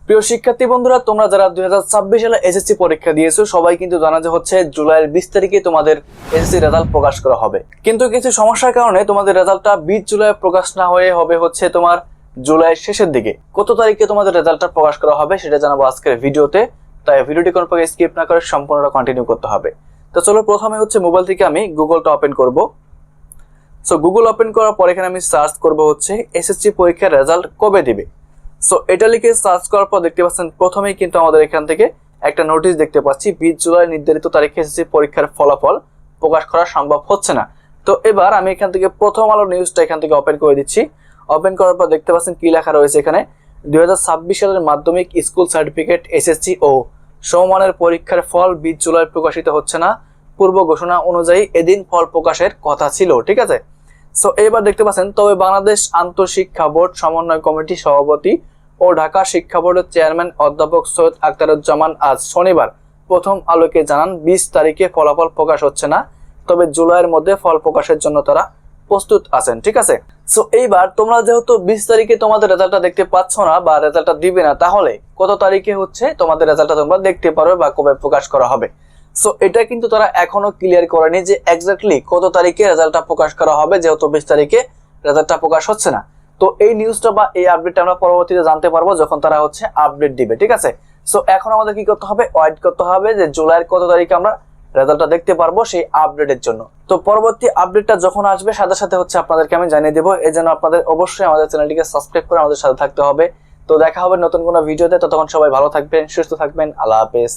প্রিয় শিক্ষার্থী বন্ধুরা, তোমরা যারা 2026 সালে এসএসসি পরীক্ষা দিয়েছো সবাই কিন্তু জানা যে হচ্ছে জুলাইয়ের 20 তারিখে তোমাদের এসএসসি রেজাল্ট প্রকাশ করা হবে। কিন্তু কিছু সমস্যার কারণে তোমাদের রেজাল্টটা 20 জুলাই প্রকাশ না হয়ে হবে হচ্ছে তোমার জুলাইয়ের শেষের দিকে। কত তারিখে তোমাদের রেজাল্টটা প্রকাশ করা হবে সেটা জানাবো আজকের ভিডিওতে, তাই ভিডিওটি কোনো প্রকার স্কিপ না করে সম্পূর্ণটা কন্টিনিউ করতে হবে। তো চলো, প্রথমে হচ্ছে মোবাইল থেকে আমি গুগলটা ওপেন করব। সো গুগল ওপেন করার পর এখানে আমি সার্চ করব হচ্ছে এসএসসি পরীক্ষার রেজাল্ট কবে দিবে। সো এটা লিখে সার্চ করার পর দেখতে পাচ্ছেন প্রথমেই কিন্তু আমাদের এখান থেকে একটা নোটিশ দেখতে পাচ্ছি, 20 জুলাই নির্ধারিত তারিখে এসএসসি পরীক্ষার ফলাফল প্রকাশ করা সম্ভব হচ্ছে না। তো এবার আমি এখান থেকে প্রথম আলো নিউজটা এখান থেকে ওপেন করে দিচ্ছি। ওপেন করার পর দেখতে পাচ্ছেন কি লেখা রয়েছে এখানে, 2026 সালের মাধ্যমিক স্কুল সার্টিফিকেট এসএসসি ও সমমানের পরীক্ষার ফল 20 জুলাই প্রকাশিত হচ্ছে না। পূর্ব ঘোষণা অনুযায়ী এদিন ফল প্রকাশের কথা ছিল। ঠিক আছে, সো এবার দেখতে পাচ্ছেন, তবে বাংলাদেশ আন্তঃশিক্ষা বোর্ড সমন্বয় কমিটি সভাপতি ও ঢাকা শিক্ষা বোর্ডের চেয়ারম্যান অধ্যাপক সৈয়দ আখতারুজ্জামান আজ শনিবার প্রথম আলোকে জানান 20 তারিখে ফলাফল প্রকাশ হচ্ছে না, তবে জুলাইয়ের মধ্যে ফল প্রকাশের জন্য তারা প্রস্তুত আছেন। ঠিক আছে, সো এইবার তোমরা যেহেতু 20 তারিখে তোমাদের রেজাল্টটা দেখতে পাচ্ছ না বা রেজাল্টটা দিবে না, তাহলে কত তারিখে হচ্ছে তোমাদের রেজাল্টটা তোমরা দেখতে পারবে বা কবে প্রকাশ করা হবে। সো এটা কিন্তু তারা এখনো ক্লিয়ার করেনি যে এক্স্যাক্টলি কত তারিখে রেজাল্টটা প্রকাশ করা হবে, যেহেতু 20 তারিখে রেজাল্টটা প্রকাশ হচ্ছে না। তো এই নিউজটা বা এই আপডেটটা আমরা পরবর্তীতে জানতে পারবো যখন তারা হচ্ছে আপডেট দিবে। ঠিক আছে, সো এখন আমাদের কি করতে হবে, ওয়েট করতে হবে যে জুলাইয়ের কত তারিখে আমরা রেজাল্টটা দেখতে পারবো সেই আপডেটের জন্য। তো পরবর্তী আপডেটটা যখন আসবে সাথে সাথে হচ্ছে আপনাদেরকে আমি জানিয়ে দেবো। এই জন্য আপনাদের অবশ্যই আমাদের চ্যানেলটিকে সাবস্ক্রাইব করে আমাদের সাথে থাকতে হবে। তো দেখা হবে নতুন কোনো ভিডিওতে, ততক্ষণ সবাই ভালো থাকবেন, সুস্থ থাকবেন। আল্লাহ হাফেজ।